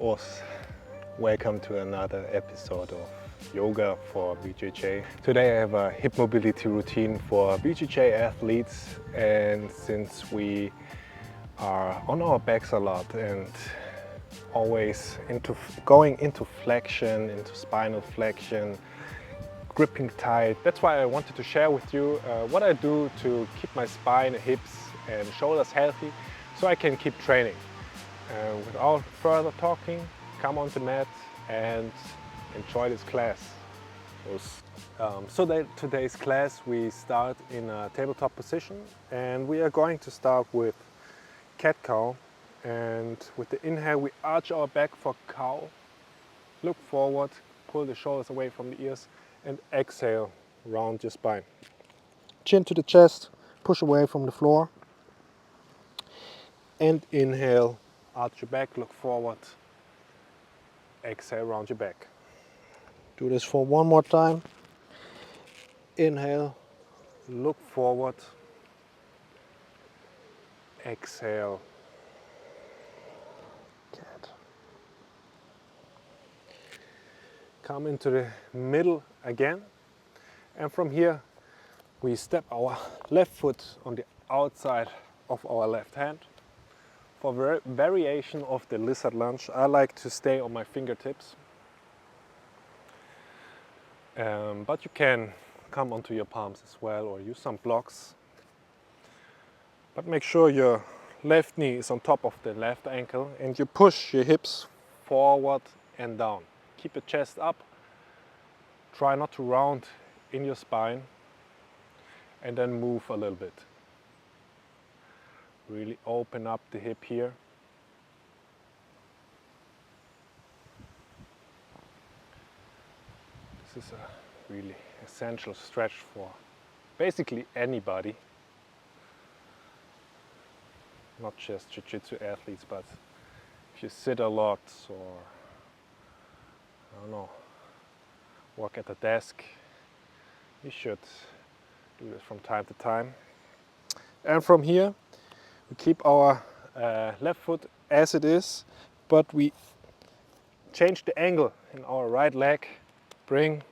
Os. Welcome to another episode of Yoga for BJJ. Today I have a hip mobility routine for BJJ athletes, and since we are on our backs a lot and always going into flexion, into spinal flexion, gripping tight, that's why I wanted to share with you what I do to keep my spine, hips and shoulders healthy so I can keep training. Without further talking, come on the mat and enjoy this class. Today's class we start in a tabletop position, and we are going to start with cat-cow. And with the inhale we arch our back for cow, look forward, pull the shoulders away from the ears, and exhale, round your spine. Chin to the chest, push away from the floor, and inhale, arch your back, look forward, exhale, round your back. Do this for one more time. Inhale, look forward, exhale, cat. Come into the middle again, and from here we step our left foot on the outside of our left hand. For variation of the lizard lunge, I like to stay on my fingertips. But you can come onto your palms as well or use some blocks. But make sure your left knee is on top of the left ankle and you push your hips forward and down. Keep the chest up. Try not to round in your spine and then move a little bit. Really open up the hip here. This is a really essential stretch for basically anybody, not just jiu-jitsu athletes, but if you sit a lot or, I don't know, work at a desk, you should do this from time to time. And from here, we keep our left foot as it is, but we change the angle in our right leg, bring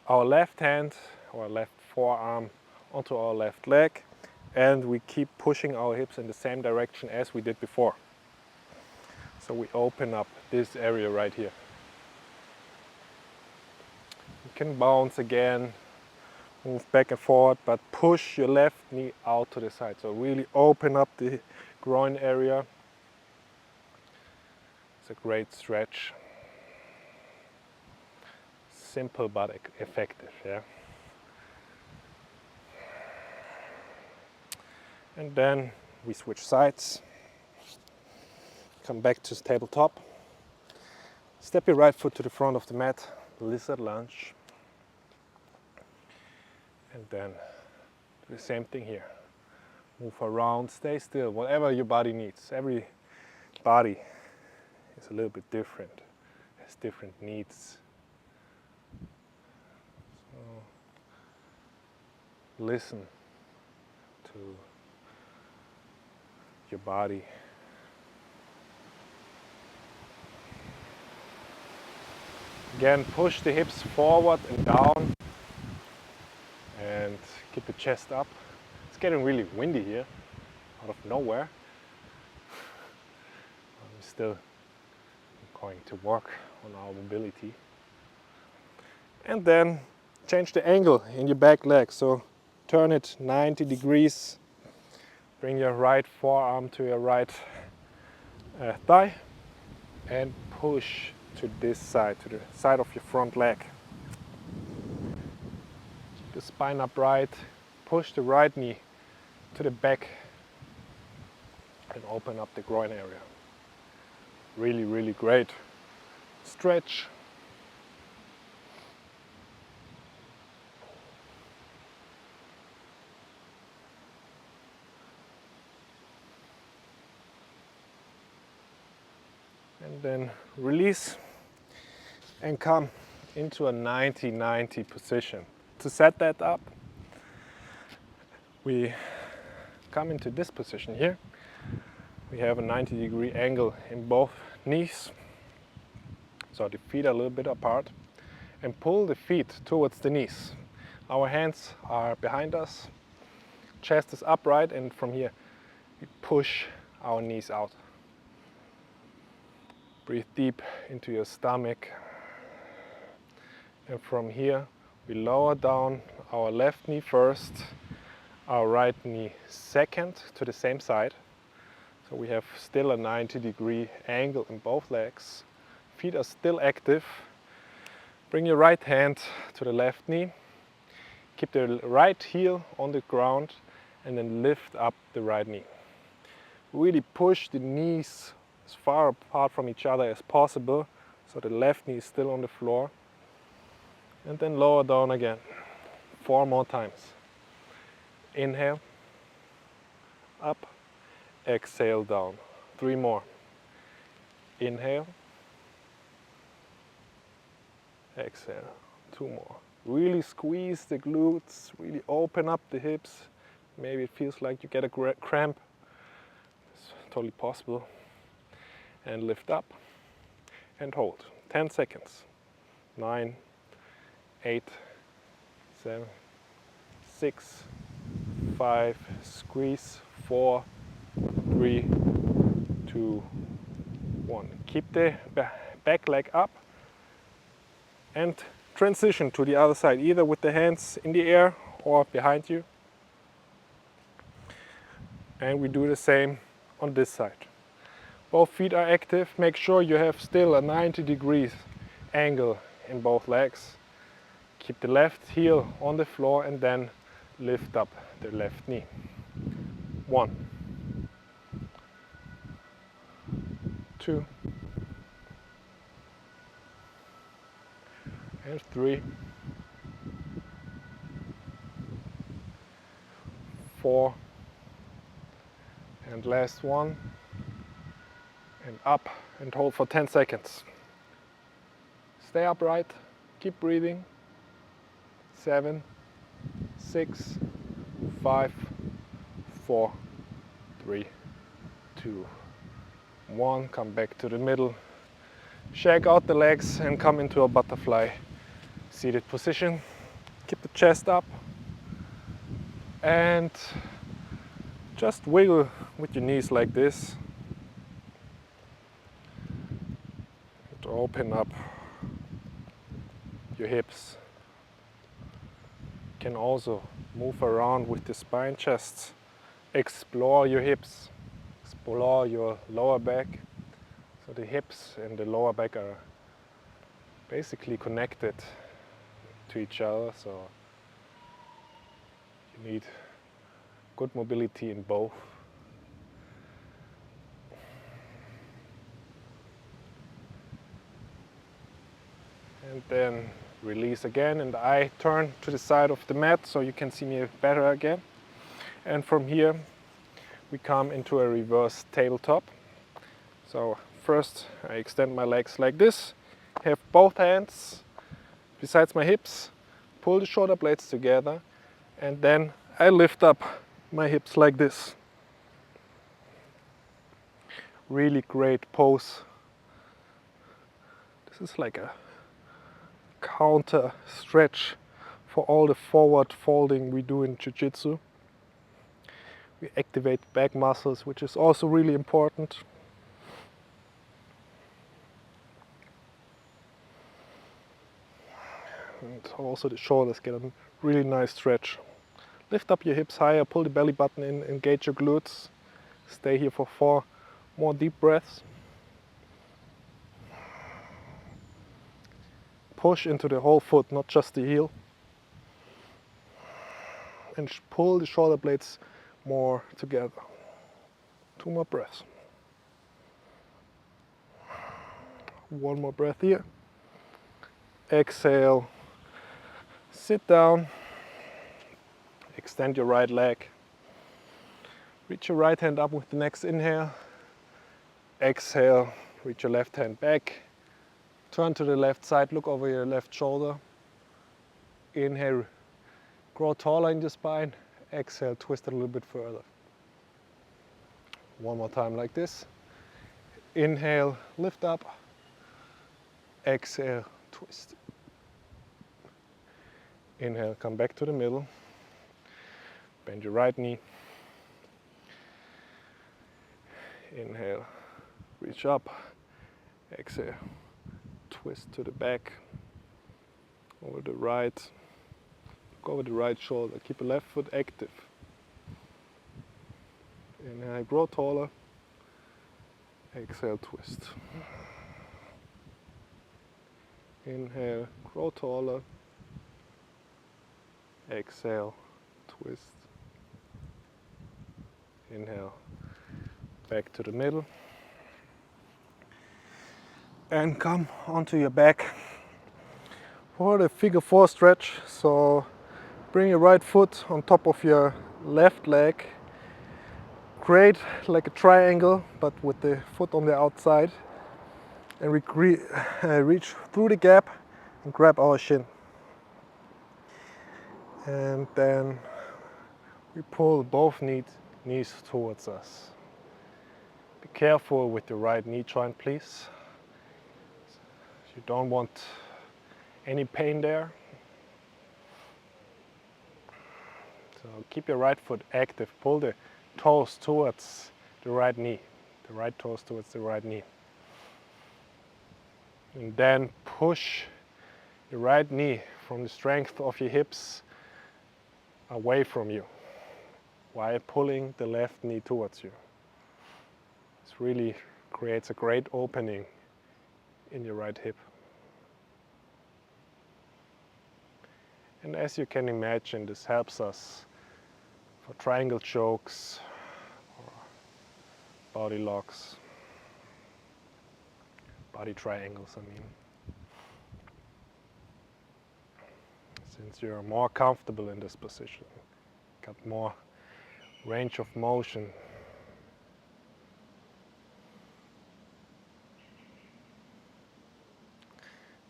our left hand, our left forearm onto our left leg, and we keep pushing our hips in the same direction as we did before. So we open up this area right here. You can bounce again, move back and forward, but push your left knee out to the side. So really open up the groin area. It's a great stretch. Simple but effective, yeah. And then we switch sides. Come back to tabletop. Step your right foot to the front of the mat, lizard lunge. And then do the same thing here. Move around, stay still, whatever your body needs. Every body is a little bit different, has different needs. So listen to your body. Again, push the hips forward and down. And keep the chest up. It's getting really windy here, out of nowhere. I'm still going to work on our mobility. And then change the angle in your back leg. So turn it 90 degrees. Bring your right forearm to your right thigh and push to this side, to the side of your front leg. The spine upright, push the right knee to the back and open up the groin area. Really, really great stretch. And then release and come into a 90-90 position. To set that up, we come into this position here. We have a 90-degree angle in both knees. so the feet are a little bit apart, and pull the feet towards the knees. Our hands are behind us, chest is upright, and from here we push our knees out. Breathe deep into your stomach, and from here we lower down our left knee first, our right knee second to the same side. So we have still a 90-degree angle in both legs. Feet are still active. Bring your right hand to the left knee. Keep the right heel on the ground and then lift up the right knee. Really push the knees as far apart from each other as possible so the left knee is still on the floor. And then lower down again. 4 more times. Inhale, up, exhale down. 3 more. Inhale, exhale. 2 more. Really squeeze the glutes, really open up the hips. Maybe it feels like you get a cramp. It's totally possible. And lift up and hold. 10 seconds. 9, 8, 7, 6, 5, squeeze, 4, 3, 2, 1. Keep the back leg up and transition to the other side, either with the hands in the air or behind you. And we do the same on this side. Both feet are active. Make sure you have still a 90 degrees angle in both legs. Keep the left heel on the floor and then lift up the left knee. 1, 2, and 3, 4, and last one, and up and hold for 10 seconds. Stay upright, keep breathing. 7, 6, 5, 4, 3, 2, 1. Come back to the middle. Shake out the legs and come into a butterfly seated position. Keep the chest up and just wiggle with your knees like this to open up your hips. You can also move around with the spine, just explore your hips, explore your lower back. So the hips and the lower back are basically connected to each other, so you need good mobility in both. And then release again, and I turn to the side of the mat so you can see me better again. And from here we come into a reverse tabletop. So first I extend my legs like this, have both hands besides my hips, pull the shoulder blades together, and then I lift up my hips like this. Really great pose. This is like a counter stretch for all the forward folding we do in jiu-jitsu. We activate back muscles, which is also really important. And also the shoulders get a really nice stretch. Lift up your hips higher, pull the belly button in, engage your glutes. Stay here for 4 more deep breaths. Push into the whole foot, not just the heel. And pull the shoulder blades more together. 2 more breaths. 1 more breath here. Exhale. Sit down. Extend your right leg. Reach your right hand up with the next inhale. Exhale. Reach your left hand back. Turn to the left side, look over your left shoulder. Inhale, grow taller in your spine. Exhale, twist it a little bit further. 1 more time like this. Inhale, lift up. exhale, twist. Inhale, come back to the middle. Bend your right knee. Inhale, reach up. Exhale, twist to the back. Over the right. Go over the right shoulder. Keep your left foot active. Inhale, grow taller. Exhale, twist. Inhale, grow taller. Exhale, twist. Inhale, back to the middle. And come onto your back for the figure 4 stretch. So bring your right foot on top of your left leg. Create like a triangle, but with the foot on the outside. And we reach through the gap and grab our shin. And then we pull both knees towards us. Be careful with the right knee joint, please. You don't want any pain there. So keep your right foot active. Pull the toes towards the right knee. The right toes towards the right knee. And then push your right knee from the strength of your hips away from you while pulling the left knee towards you. This really creates a great opening in your right hip. And as you can imagine, this helps us for triangle chokes or body locks, body triangles, I mean. Since you're more comfortable in this position, got more range of motion.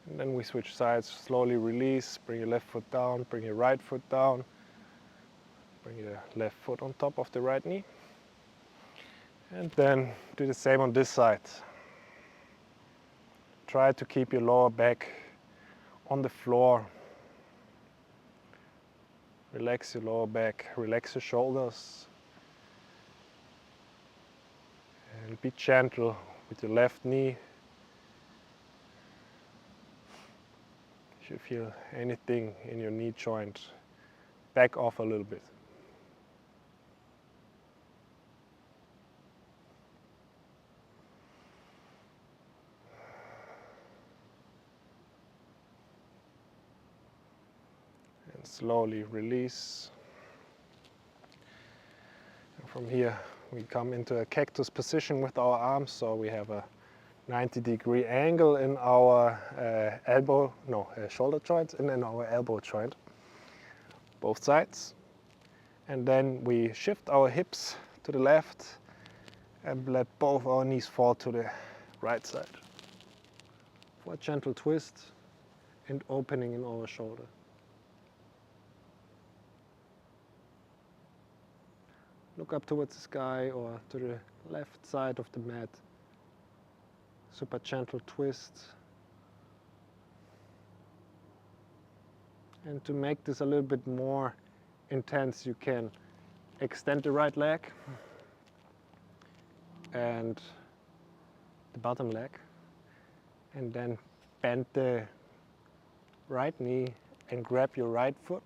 And then we switch sides, slowly release, bring your left foot down, bring your right foot down, bring your left foot on top of the right knee. And then do the same on this side. Try to keep your lower back on the floor. Relax your lower back, relax your shoulders. And be gentle with your left knee. If you feel anything in your knee joint, back off a little bit. And slowly release. And from here we come into a cactus position with our arms, so we have a 90-degree angle in our shoulder joint and in our elbow joint, both sides. And then we shift our hips to the left and let both our knees fall to the right side for a gentle twist and opening in our shoulder. Look up towards the sky or to the left side of the mat. Super gentle twist. And to make this a little bit more intense, you can extend the right leg and the bottom leg, and then bend the right knee and grab your right foot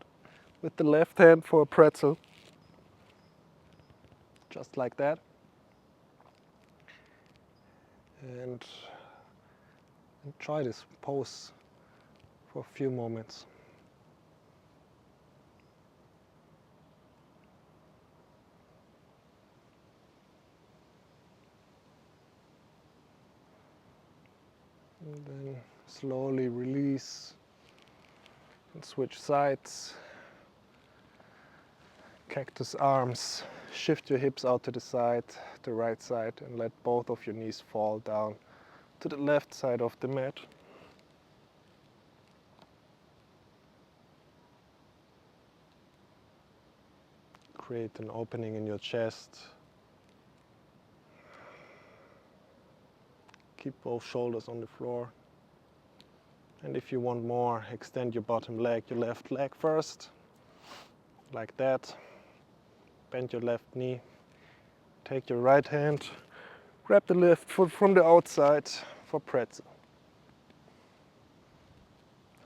with the left hand for a pretzel. Just like that. And try this pose for a few moments. And then slowly release and switch sides. Cactus arms. Shift your hips out to the side, the right side, and let both of your knees fall down to the left side of the mat. Create an opening in your chest. Keep both shoulders on the floor. And if you want more, extend your bottom leg, your left leg first, like that. Bend your left knee. Take your right hand, grab the left foot from the outside for pretzel.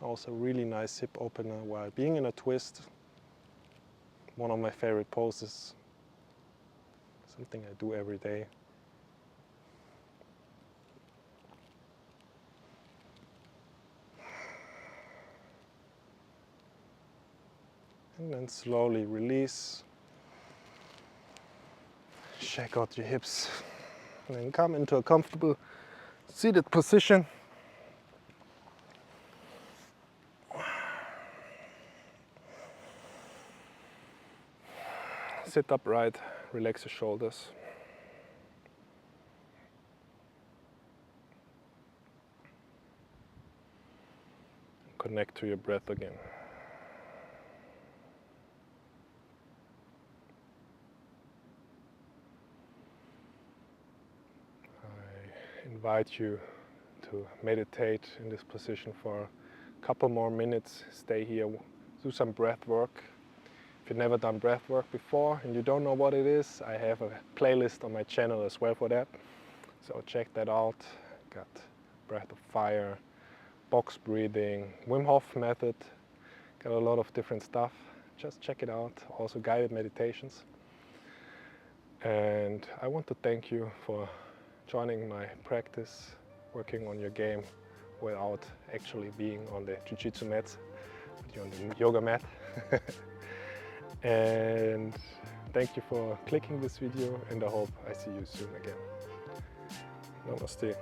Also really nice hip opener while being in a twist. One of my favorite poses. Something I do every day. And then slowly release. Shake out your hips. And then come into a comfortable seated position. Sit upright, relax your shoulders. Connect to your breath again. I invite you to meditate in this position for a couple more minutes. Stay here, do some breath work. If you've never done breath work before and you don't know what it is, I have a playlist on my channel as well for that. So check that out. Got breath of fire, box breathing, Wim Hof method. Got a lot of different stuff. Just check it out. Also guided meditations. And I want to thank you for joining my practice, working on your game without actually being on the jiu-jitsu mat, but you're on the yoga mat. And thank you for clicking this video, and I hope I see you soon again. Namaste.